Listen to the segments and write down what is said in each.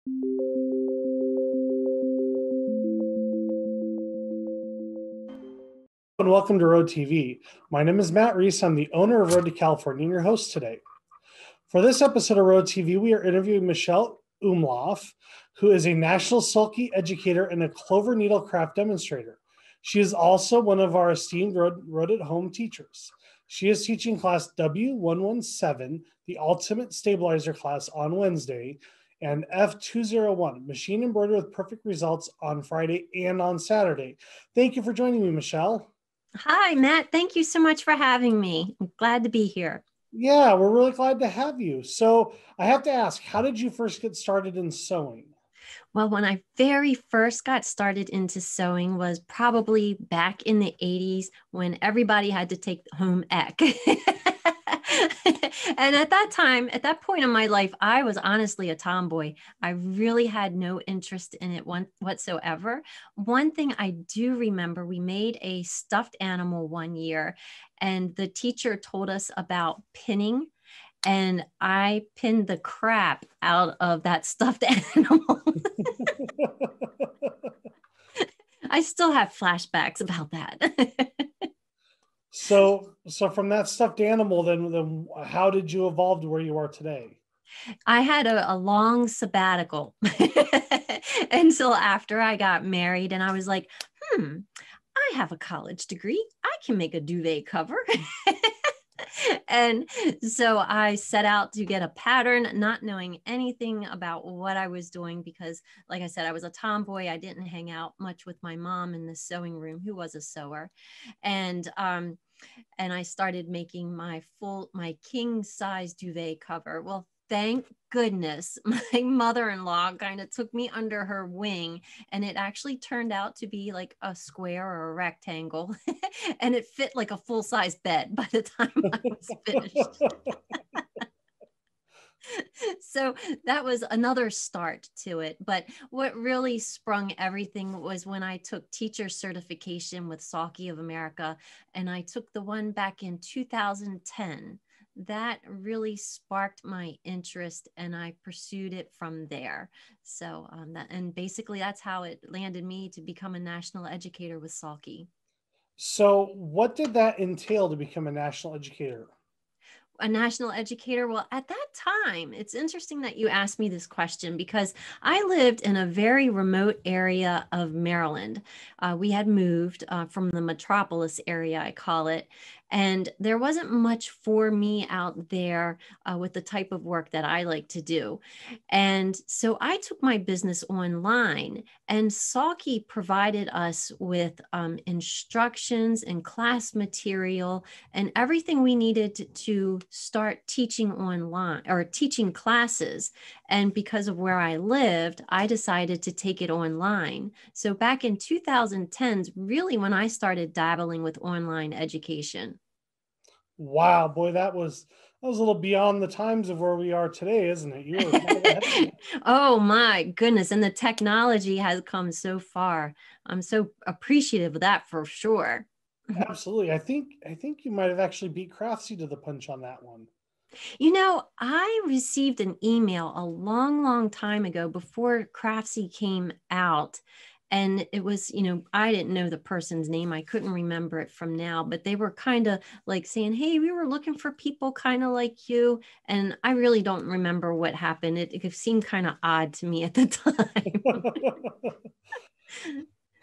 And welcome to Road TV. My name is Matt Reese. I'm the owner of Road to California and your host today. For this episode of Road TV, we are interviewing Michelle Umlauf, who is a national sulky educator and a clover needle craft demonstrator. She is also one of our esteemed Road at Home teachers. She is teaching class W117, the Ultimate Stabilizer class, on Wednesday, and F201, Machine Embroidery with Perfect Results, on Friday and on Saturday. Thank you for joining me, Michelle. Hi, Matt. Thank you so much for having me. I'm glad to be here. Yeah, we're really glad to have you. So I have to ask, how did you first get started in sewing? Well, when I very first got started into sewing was probably back in the 80s when everybody had to take home ec. And at that point in my life, I was honestly a tomboy. I really had no interest in it whatsoever. One thing I do remember, we made a stuffed animal one year, and the teacher told us about pinning. And I pinned the crap out of that stuffed animal. I still have flashbacks about that. So from that stuffed animal, then how did you evolve to where you are today? I had a long sabbatical until after I got married. And I was like, I have a college degree. I can make a duvet cover. And so I set out to get a pattern, not knowing anything about what I was doing because, like I said, I was a tomboy. I didn't hang out much with my mom in the sewing room, who was a sewer. And I started making my king size duvet cover. Well, thank goodness my mother-in-law kind of took me under her wing, and it actually turned out to be like a square or a rectangle and it fit like a full-size bed by the time I was finished. So that was another start to it. But what really sprung everything was when I took teacher certification with Sulky of America, and I took the one back in 2010. That really sparked my interest, and I pursued it from there. So basically that's how it landed me to become a national educator with Sulky. So what did that entail to become a national educator? A national educator? Well, at that time, it's interesting that you asked me this question because I lived in a very remote area of Maryland. We had moved from the metropolis area, I call it, and there wasn't much for me out there with the type of work that I like to do. And so I took my business online, and Sulky provided us with instructions and class material and everything we needed to start teaching online or teaching classes. And because of where I lived, I decided to take it online. So back in 2010s, really when I started dabbling with online education. Wow, boy, that was a little beyond the times of where we are today, isn't it? You were Oh my goodness. And the technology has come so far. I'm so appreciative of that for sure. Absolutely. I think you might have actually beat Craftsy to the punch on that one. You know, I received an email a long, long time ago before Craftsy came out. And it was, I didn't know the person's name. I couldn't remember it from now, but they were kind of like saying, hey, we were looking for people kind of like you. And I really don't remember what happened. It seemed kind of odd to me at the time.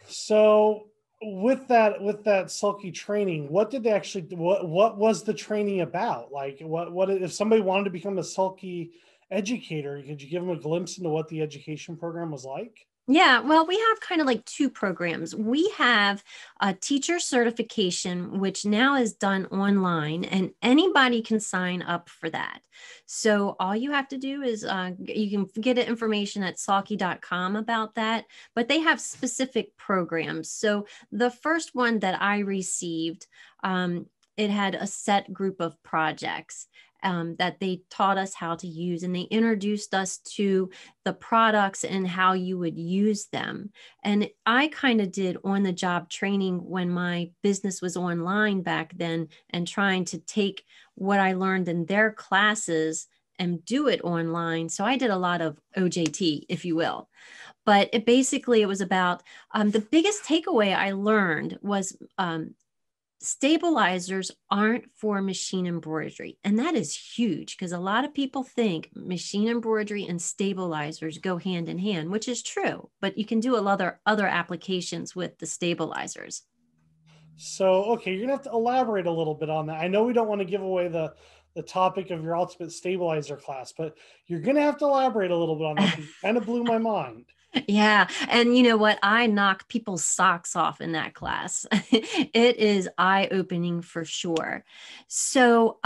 So with that sulky training, what did they actually what was the training about? Like what if somebody wanted to become a sulky educator, could you give them a glimpse into what the education program was like? Yeah, well, we have kind of like two programs. We have a teacher certification, which now is done online, and anybody can sign up for that. So all you have to do is you can get information at sulky.com about that, but they have specific programs. So the first one that I received, it had a set group of projects. That they taught us how to use, and they introduced us to the products and how you would use them. And I kind of did on the job training when my business was online back then, and trying to take what I learned in their classes and do it online. So I did a lot of OJT, if you will. But it was about the biggest takeaway I learned was stabilizers aren't for machine embroidery. And that is huge because a lot of people think machine embroidery and stabilizers go hand in hand, which is true, but you can do a lot of other applications with the stabilizers. So, okay, you're gonna have to elaborate a little bit on that. I know we don't want to give away the topic of your ultimate stabilizer class, but you're gonna have to elaborate a little bit on that. It kind of blew my mind. Yeah. And you know what? I knock people's socks off in that class. It is eye-opening for sure. So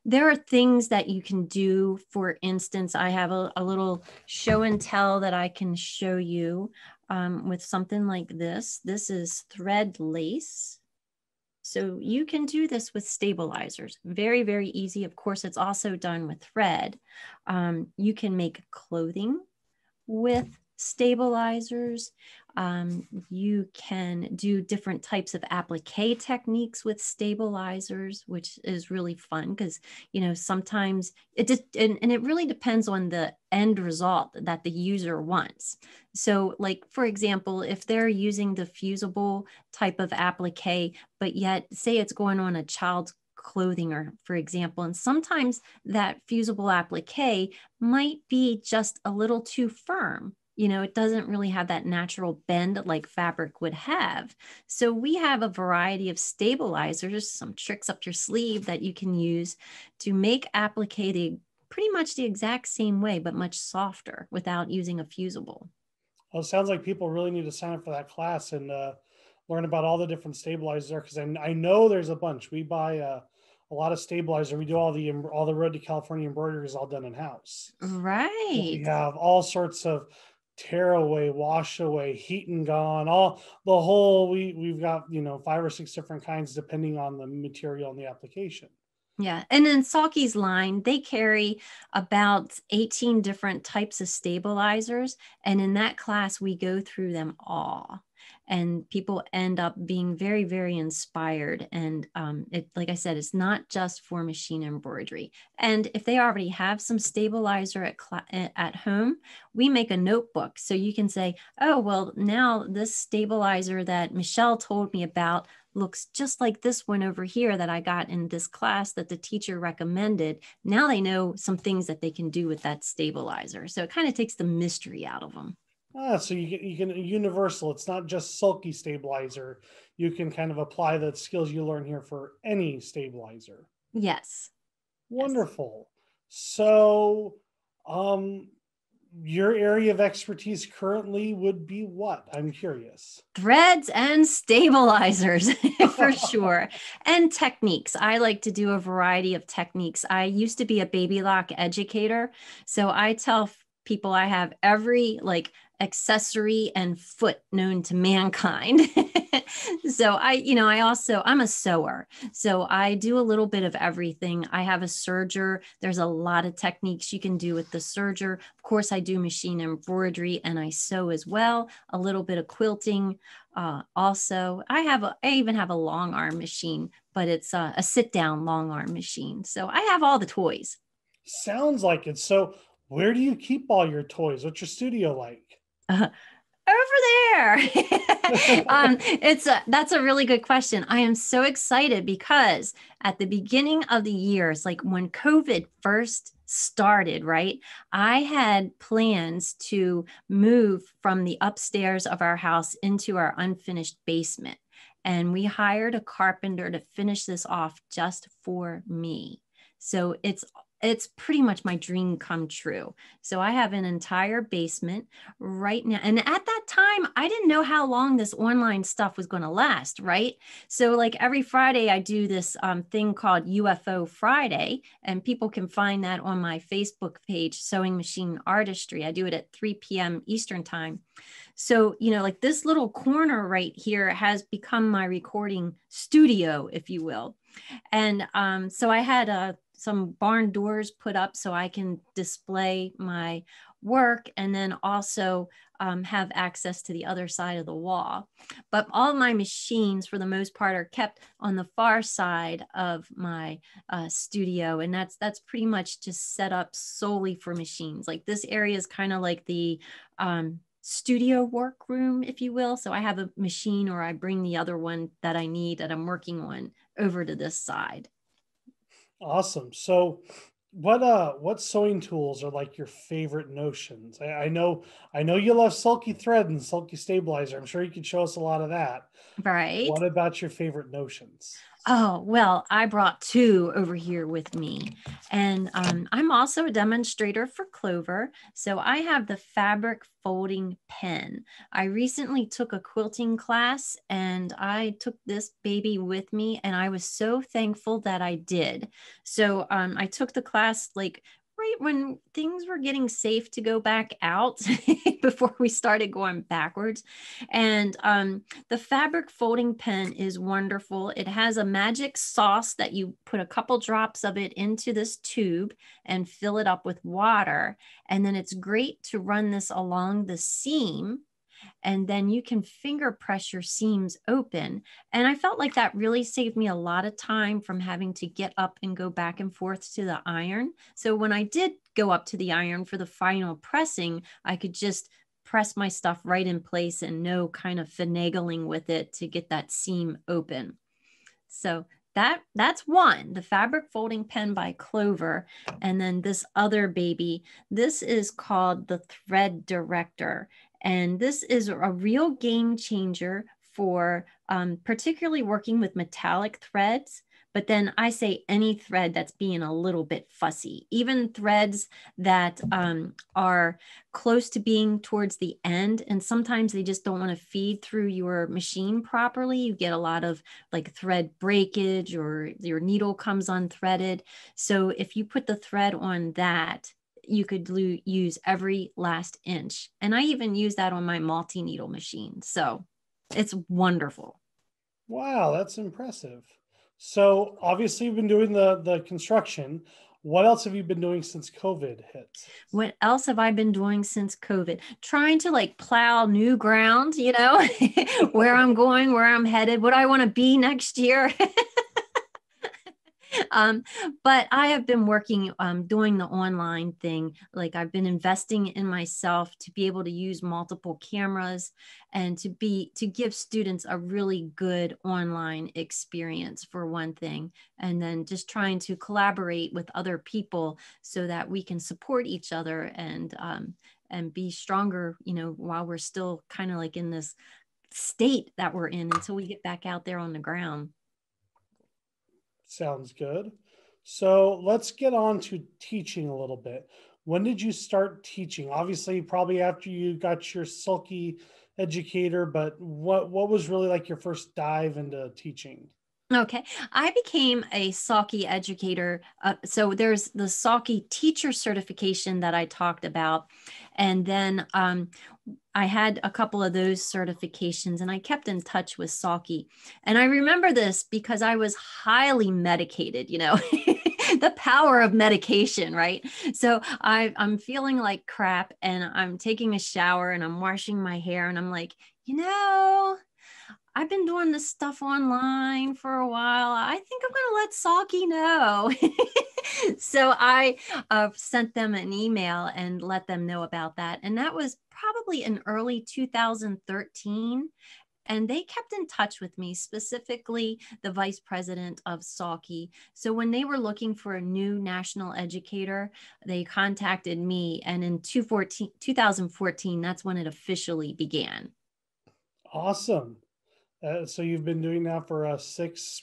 there are things that you can do. For instance, I have a little show and tell that I can show you with something like this. This is thread lace. So you can do this with stabilizers. Very, very easy. Of course, it's also done with thread. You can make clothing with stabilizers. You can do different types of applique techniques with stabilizers, which is really fun because, you know, sometimes it just, and it really depends on the end result that the user wants. So like, for example, if they're using the fusible type of applique, but yet say it's going on a child's clothing, or for example, and sometimes that fusible applique might be just a little too firm. You know, it doesn't really have that natural bend like fabric would have. So we have a variety of stabilizers, some tricks up your sleeve that you can use to make applique pretty much the exact same way, but much softer without using a fusible. Well, it sounds like people really need to sign up for that class and learn about all the different stabilizers there, because I know there's a bunch. We buy a lot of stabilizer. We do all the Road to California embroidery is all done in house. Right. We have all sorts of tear away, wash away, heat and gone, all the whole. We've got 5 or 6 different kinds depending on the material and the application. Yeah. And in Salke's line, they carry about 18 different types of stabilizers. And in that class, we go through them all. And people end up being very, very inspired. And like I said, it's not just for machine embroidery. And if they already have some stabilizer at home, we make a notebook. So you can say, oh, well, now this stabilizer that Michelle told me about looks just like this one over here that I got in this class that the teacher recommended. Now they know some things that they can do with that stabilizer. So it kind of takes the mystery out of them. So you can universal. It's not just sulky stabilizer. You can kind of apply the skills you learn here for any stabilizer. Yes. Wonderful. So, your area of expertise currently would be what? I'm curious. Threads and stabilizers for sure. And techniques. I like to do a variety of techniques. I used to be a baby lock educator. So I tell people I have every accessory and foot known to mankind. So I'm a sewer. So I do a little bit of everything. I have a serger. There's a lot of techniques you can do with the serger. Of course, I do machine embroidery and I sew as well, a little bit of quilting. Also, I even have a long arm machine, but it's a sit down long arm machine. So I have all the toys. Sounds like it. So where do you keep all your toys? What's your studio like? Over there. That's a really good question. I am so excited because at the beginning of the years, like when COVID first started, right, I had plans to move from the upstairs of our house into our unfinished basement. And we hired a carpenter to finish this off just for me. So it's pretty much my dream come true. So I have an entire basement right now. And at that time, I didn't know how long this online stuff was going to last, right? So like every Friday, I do this thing called UFO Friday, and people can find that on my Facebook page, Sewing Machine Artistry. I do it at 3 p.m. Eastern time. So, like this little corner right here has become my recording studio, if you will. And so I had some barn doors put up so I can display my work and then also have access to the other side of the wall. But all my machines, for the most part, are kept on the far side of my studio, and that's pretty much just set up solely for machines. Like this area is kind of like the studio workroom, if you will. So I have a machine, or I bring the other one that I need that I'm working on over to this side. Awesome. So what sewing tools are like your favorite notions? I know you love sulky thread and sulky stabilizer. I'm sure you could show us a lot of that. Right. What about your favorite notions? Oh, well, I brought two over here with me. And I'm also a demonstrator for Clover. So I have the fabric folding pen. I recently took a quilting class and I took this baby with me, and I was so thankful that I did. So I took the class like right when things were getting safe to go back out before we started going backwards. And the fabric folding pen is wonderful. It has a magic sauce that you put a couple drops of it into this tube and fill it up with water. And then it's great to run this along the seam, and then you can finger press your seams open. And I felt like that really saved me a lot of time from having to get up and go back and forth to the iron. So when I did go up to the iron for the final pressing, I could just press my stuff right in place and no kind of finagling with it to get that seam open. So that's one, the fabric folding pen by Clover. And then this other baby, this is called the Thread Director. And this is a real game changer for particularly working with metallic threads. But then I say any thread that's being a little bit fussy, even threads that are close to being towards the end. And sometimes they just don't want to feed through your machine properly. You get a lot of like thread breakage, or your needle comes unthreaded. So if you put the thread on that, you could use every last inch. And I even use that on my multi-needle machine. So it's wonderful. Wow, that's impressive. So obviously you've been doing the construction. What else have you been doing since COVID hit? What else have I been doing since COVID? Trying to like plow new ground, where I'm going, where I'm headed, what I want to be next year. Um, but I have been working, doing the online thing. Like I've been investing in myself to be able to use multiple cameras and to give students a really good online experience for one thing. And then just trying to collaborate with other people so that we can support each other and be stronger, while we're still kind of like in this state that we're in until we get back out there on the ground. Sounds good. So let's get on to teaching a little bit. When did you start teaching? Obviously, probably after you got your sulky educator, but what was really like your first dive into teaching? Okay, I became a Salky educator. So there's the Salky teacher certification that I talked about. And then I had a couple of those certifications, and I kept in touch with Salky. And I remember this because I was highly medicated, the power of medication, right? So I'm feeling like crap, and I'm taking a shower and I'm washing my hair, and I'm like, I've been doing this stuff online for a while. I think I'm going to let Salky know. So I sent them an email and let them know about that. And that was probably in early 2013. And they kept in touch with me, specifically the vice president of Salky. So when they were looking for a new national educator, they contacted me. And in 2014, that's when it officially began. Awesome. So you've been doing that for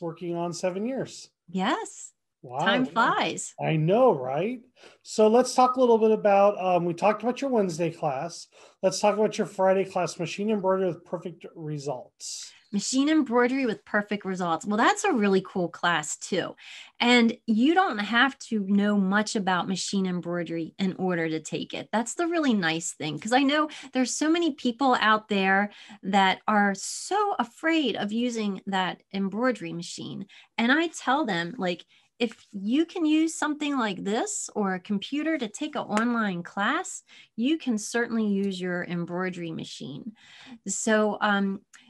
working on 7 years. Yes. Wow. Time flies. I know, right? So let's talk a little bit about, we talked about your Wednesday class. Let's talk about your Friday class, machine embroidery with perfect results. Machine embroidery with perfect results. Well, that's a really cool class too. And you don't have to know much about machine embroidery in order to take it. That's the really nice thing, because I know there's so many people out there that are so afraid of using that embroidery machine. And I tell them, like, if you can use something like this or a computer to take an online class, you can certainly use your embroidery machine. So,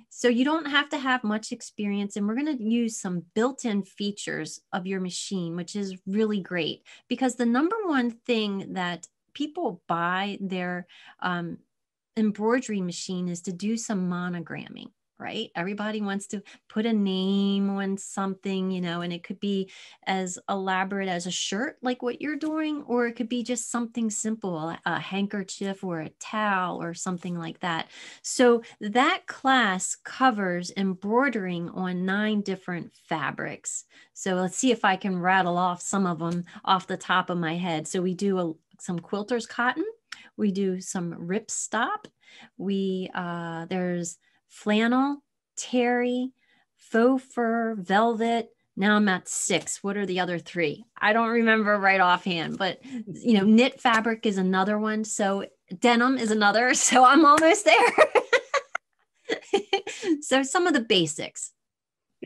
so you don't have to have much experience, and we're going to use some built-in features of your machine, which is really great, because the number one thing that people buy their embroidery machine is to do some monogramming, right? Everybody wants to put a name on something, and it could be as elaborate as a shirt, like what you're doing, or it could be just something simple, a handkerchief or a towel or something like that. So that class covers embroidering on 9 different fabrics. So let's see if I can rattle off some of them off the top of my head. So we do some quilter's cotton. We do some ripstop. There's flannel, terry, faux fur, velvet. Now I'm at 6. What are the other 3? I don't remember right offhand, but knit fabric is another one. So denim is another. So I'm almost there. So some of the basics.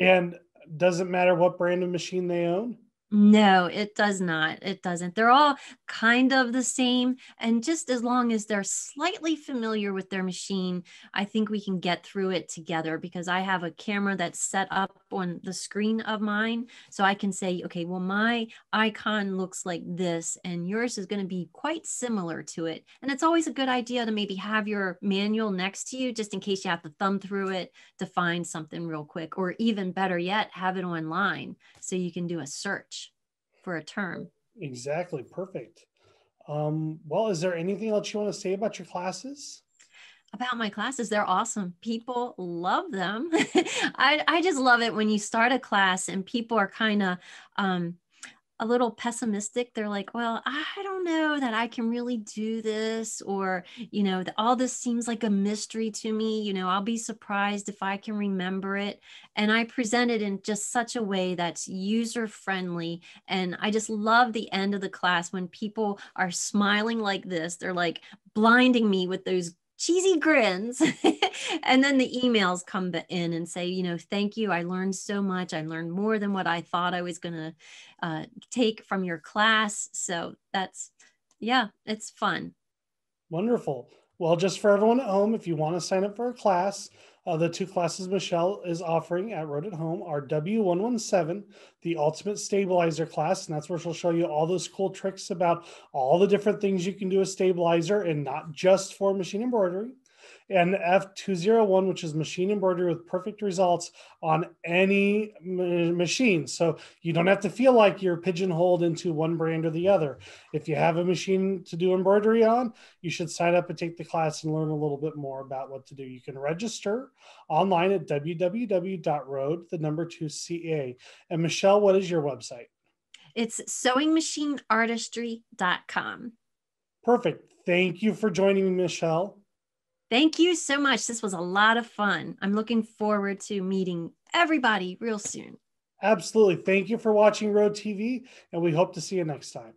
And does it matter what brand of machine they own? No, it does not. It doesn't. They're all kind of the same. And just as long as they're slightly familiar with their machine, I think we can get through it together, because I have a camera that's set up on the screen of mine. So I can say, okay, well, my icon looks like this and yours is going to be quite similar to it. And it's always a good idea to maybe have your manual next to you, just in case you have to thumb through it to find something real quick, or even better yet, have it online so you can do a search for a term. Exactly. Perfect. Well, is there anything else you want to say about your classes? About my classes, they're awesome. People love them. I just love it when you start a class and people are kind of a little pessimistic. They're like, well, I don't know that I can really do this, or, all this seems like a mystery to me. I'll be surprised if I can remember it. And I present it in just such a way that's user friendly. And I just love the end of the class when people are smiling like this. They're like blinding me with those cheesy grins. And then the emails come in and say, thank you. I learned so much. I learned more than what I thought I was going to take from your class. So it's fun. Wonderful. Well, just for everyone at home, if you want to sign up for a class, the 2 classes Michelle is offering at Road at Home are W117, the Ultimate Stabilizer class. And that's where she'll show you all those cool tricks about all the different things you can do with stabilizer, and not just for machine embroidery. And F201, which is machine embroidery with perfect results on any machine. So you don't have to feel like you're pigeonholed into one brand or the other. If you have a machine to do embroidery on, you should sign up and take the class and learn a little bit more about what to do. You can register online at www.road2ca. And Michelle, what is your website? It's sewingmachineartistry.com. Perfect. Thank you for joining me, Michelle. Thank you so much. This was a lot of fun. I'm looking forward to meeting everybody real soon. Absolutely. Thank you for watching Road TV, and we hope to see you next time.